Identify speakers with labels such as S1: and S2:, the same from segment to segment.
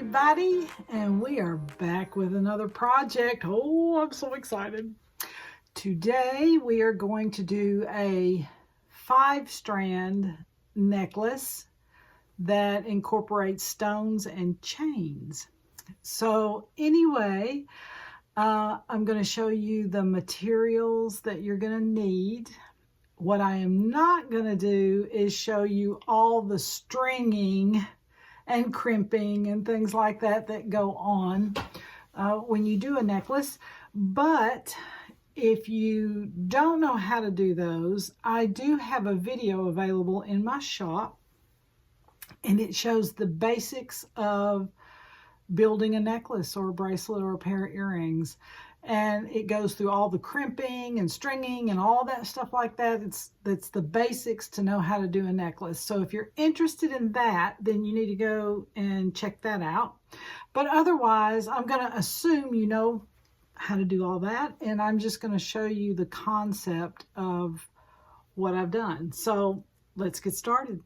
S1: everybody, and we are back with another project. Oh, I'm so excited. Today we are going to do a 5-strand necklace that incorporates stones and chains. So anyway, I'm going to show you the materials that you're going to need. What I am not going to do is show you all the stringing and crimping and things like that that go on when you do a necklace. But if you don't know how to do those, I do have a video available in my shop, and it shows the basics of building a necklace or a bracelet or a pair of earrings. And it goes through all the crimping and stringing and all that stuff like that. That's the basics to know how to do a necklace. So if you're interested in that, then you need to go and check that out. But otherwise, I'm going to assume you know how to do all that, and I'm just going to show you the concept of what I've done. So let's get started.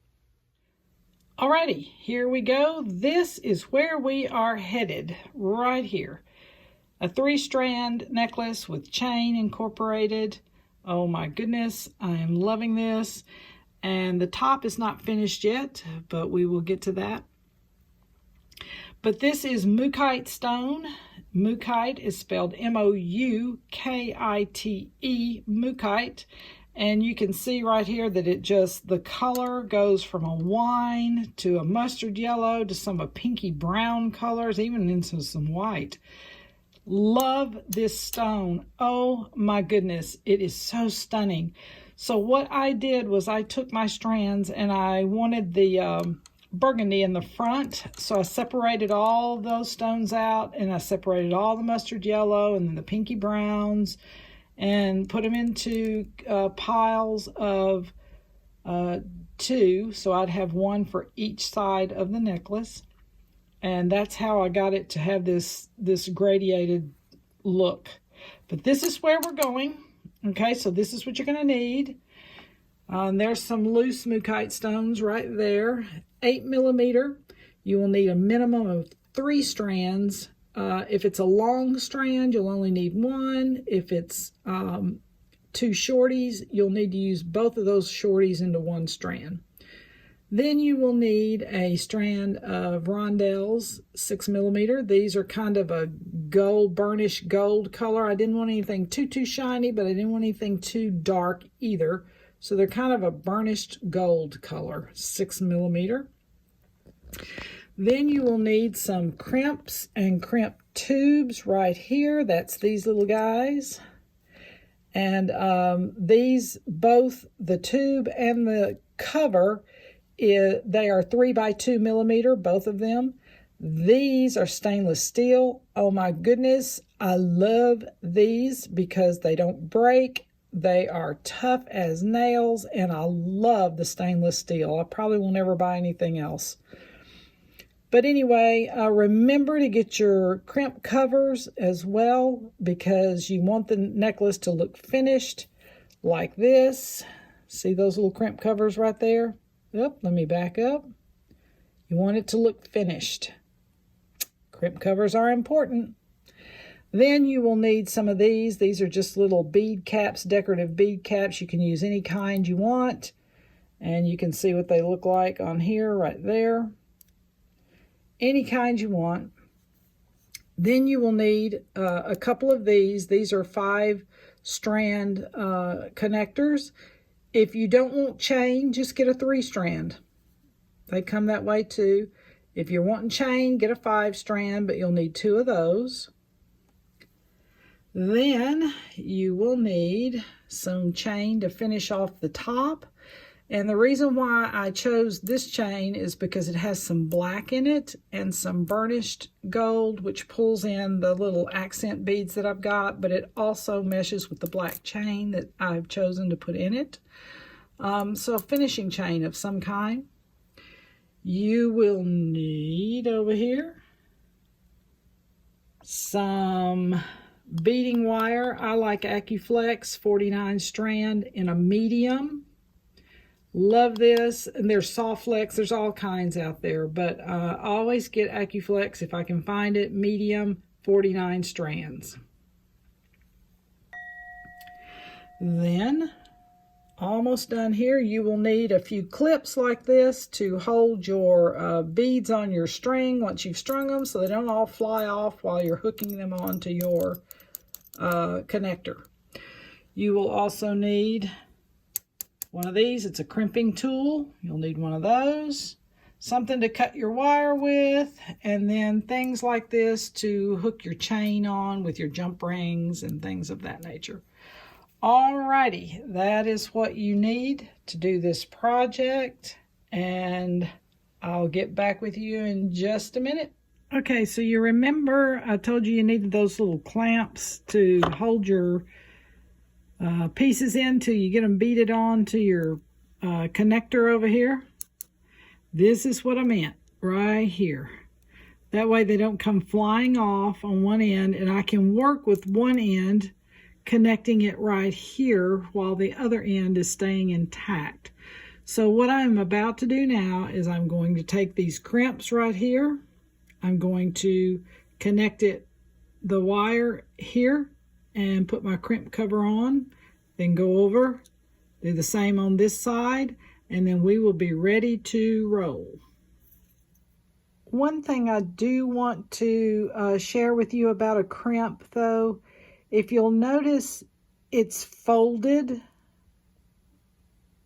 S1: Alrighty, here we go. This is where we are headed, right here. A 3-strand necklace with chain incorporated. Oh my goodness, I am loving this. And the top is not finished yet, but we will get to that. But this is Mookaite stone. Mookaite is spelled M-O-U-K-I-T-E, Mookaite. And you can see right here that the color goes from a wine to a mustard yellow to some pinky brown colors, even into some white. Love this stone. Oh my goodness, it is so stunning. So what I did was I took my strands and I wanted the burgundy in the front, so I separated all those stones out, and I separated all the mustard yellow and then the pinky browns and put them into piles of 2, so I'd have one for each side of the necklace. And that's how I got it to have this gradiated look. But this is where we're going. Okay, so this is what you're going to need. There's some loose Mookaite stones right there. 8mm. You will need a minimum of 3 strands. If it's a long strand, you'll only need 1. If it's 2 shorties, you'll need to use both of those shorties into 1 strand. Then you will need a strand of rondelles, 6mm. These are kind of a gold, burnished gold color. I didn't want anything too shiny, but I didn't want anything too dark either. So they're kind of a burnished gold color, 6mm. Then you will need some crimps and crimp tubes right here. That's these little guys. And these, both the tube and the cover, they are 3x2mm, both of them. These are stainless steel. Oh my goodness, I love these because they don't break. They are tough as nails, and I love the stainless steel. I probably will never buy anything else. But anyway, remember to get your crimp covers as well, because you want the necklace to look finished like this. See those little crimp covers right there? Yep, let me back up. You want it to look finished. Crimp covers are important. Then you will need some of these. These are just little bead caps, decorative bead caps. You can use any kind you want. And you can see what they look like on here, right there. Any kind you want. Then you will need a couple of these. These are 5-strand connectors. If you don't want chain, just get a 3-strand. They come that way too. If you're wanting chain, get a 5-strand, but you'll need 2 of those. Then you will need some chain to finish off the top. And the reason why I chose this chain is because it has some black in it and some burnished gold, which pulls in the little accent beads that I've got, but it also meshes with the black chain that I've chosen to put in it. So a finishing chain of some kind. You will need over here some beading wire. I like AccuFlex 49 strand in a medium. Love this. And there's soft flex. There's all kinds out there. But I always get AccuFlex if I can find it. Medium, 49 strands. Then, almost done here. You will need a few clips like this to hold your beads on your string once you've strung them, so they don't all fly off while you're hooking them onto your connector. You will also need one of these. It's a crimping tool. You'll need one of those. Something to cut your wire with, and then things like this to hook your chain on with your jump rings and things of that nature. Alrighty, that is what you need to do this project, and I'll get back with you in just a minute. Okay, so you remember I told you needed those little clamps to hold your pieces in till you get them beaded on to your connector over here. This is what I meant right here. That way they don't come flying off on one end, and I can work with one end connecting it right here while the other end is staying intact. So what I'm about to do now is I'm going to take these crimps right here. I'm going to connect the wire here and put my crimp cover on, then go over, do the same on this side, and then we will be ready to roll. One thing I do want to share with you about a crimp though, if you'll notice, it's folded.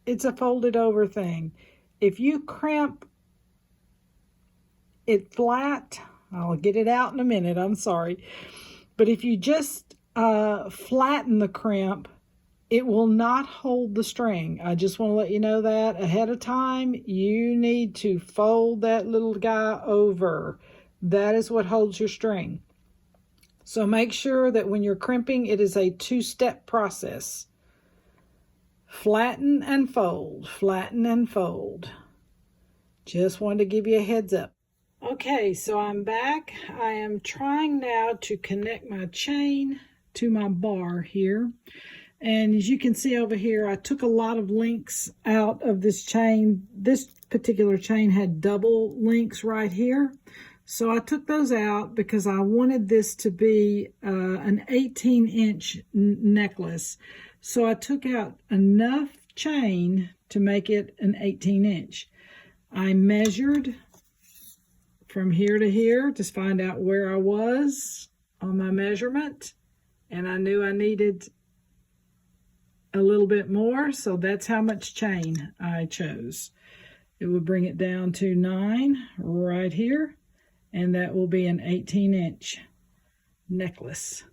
S1: It's a folded over thing. If you crimp it flat, I'll get it out in a minute, I'm sorry. But if you just flatten the crimp, it will not hold the string. I just want to let you know that ahead of time. You need to fold that little guy over. That is what holds your string. So make sure that when you're crimping, it is a two-step process. Flatten and fold, flatten and fold. Just wanted to give you a heads up. Okay, so I'm back. I am trying now to connect my chain to my bar here. And as you can see over here, I took a lot of links out of this chain. This particular chain had double links right here. So I took those out because I wanted this to be an 18-inch necklace. So I took out enough chain to make it an 18-inch. I measured from here to here to find out where I was on my measurement. And I knew I needed a little bit more, so that's how much chain I chose. It would bring it down to 9 right here. And that will be an 18-inch necklace.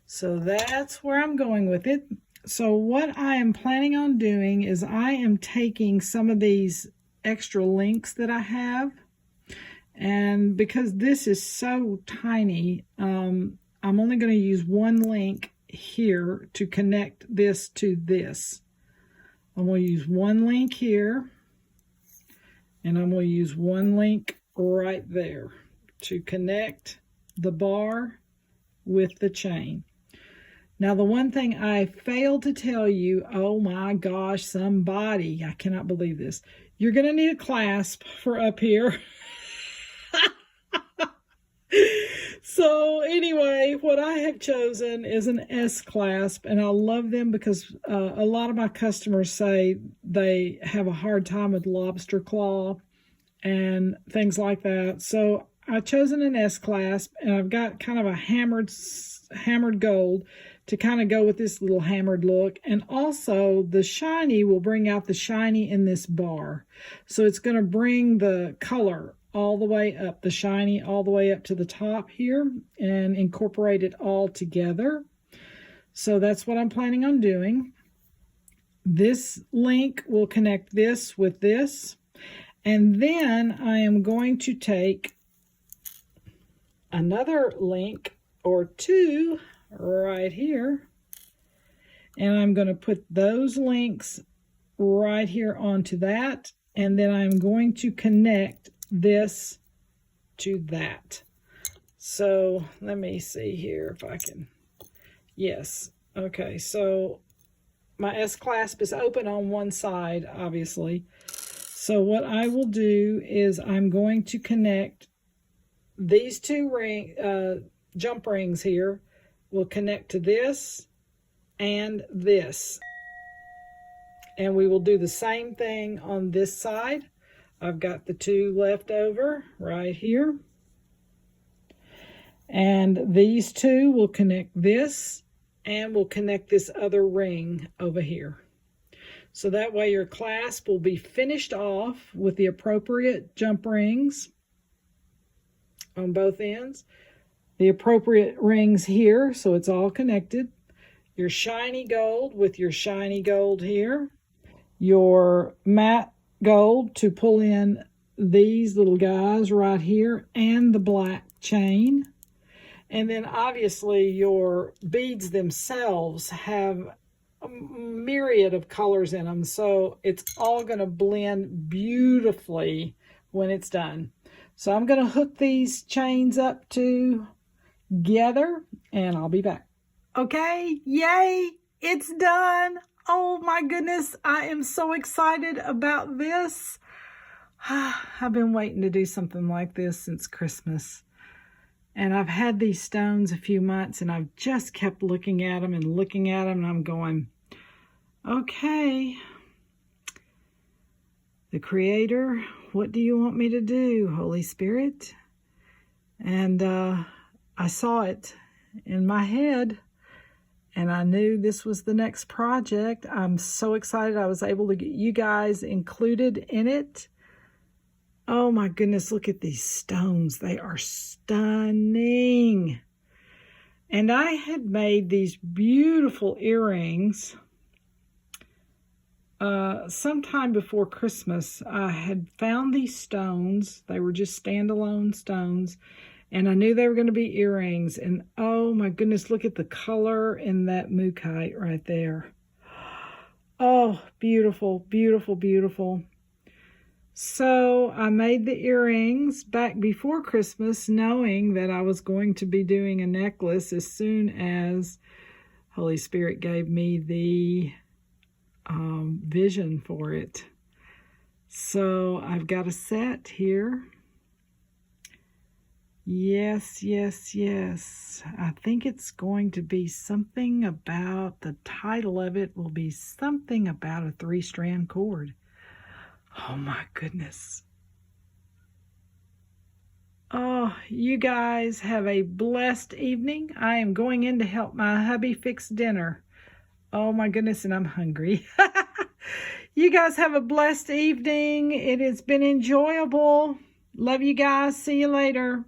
S1: So that's where I'm going with it. So what I am planning on doing is I am taking some of these extra links that I have. And because this is so tiny, I'm only going to use one link here to connect this to this. I'm going to use one link here. And I'm going to use one link right there to connect the bar with the chain. Now the one thing I failed to tell you, oh my gosh, somebody, I cannot believe this. You're going to need a clasp for up here. So anyway, what I have chosen is an S clasp, and I love them because a lot of my customers say they have a hard time with lobster claw and things like that. So I've chosen an S clasp, and I've got kind of a hammered gold to kind of go with this little hammered look. And also the shiny will bring out the shiny in this bar. So it's going to bring the color all the way up, the shiny all the way up to the top here, and incorporate it all together. So that's what I'm planning on doing. This link will connect this with this. And then I am going to take another link or two right here, and I'm going to put those links right here onto that, and then I'm going to connect this to that. So let me see here if I can, yes, okay, so my S-clasp is open on one side, obviously. So what I will do is I'm going to connect these two jump rings here. Will connect to this and this. And we will do the same thing on this side. I've got the two left over right here. And these two will connect this and will connect this other ring over here. So that way your clasp will be finished off with the appropriate jump rings on both ends. The appropriate rings here, so it's all connected. Your shiny gold with your shiny gold here. Your matte gold to pull in these little guys right here and the black chain. And then obviously your beads themselves have a myriad of colors in them, so it's all going to blend beautifully when it's done. So I'm going to hook these chains up together and I'll be back. Okay, yay, it's done. Oh my goodness, I am so excited about this. I've been waiting to do something like this since Christmas. And I've had these stones a few months and I've just kept looking at them and looking at them and I'm going, okay, the Creator, what do you want me to do, Holy Spirit? And I saw it in my head and I knew this was the next project. I'm so excited I was able to get you guys included in it. Oh my goodness, look at these stones. They are stunning. And I had made these beautiful earrings sometime before Christmas. I had found these stones. They were just standalone stones. And I knew they were going to be earrings. And oh my goodness, look at the color in that mookaite right there. Oh, beautiful, beautiful, beautiful. So I made the earrings back before Christmas, knowing that I was going to be doing a necklace as soon as Holy Spirit gave me the vision for it. So I've got a set here. Yes, yes, yes. I think it's going to be something about, the title of it will be something about a 3-strand cord. Oh my goodness. Oh, you guys have a blessed evening. I am going in to help my hubby fix dinner. Oh my goodness, and I'm hungry. You guys have a blessed evening. It has been enjoyable. Love you guys. See you later.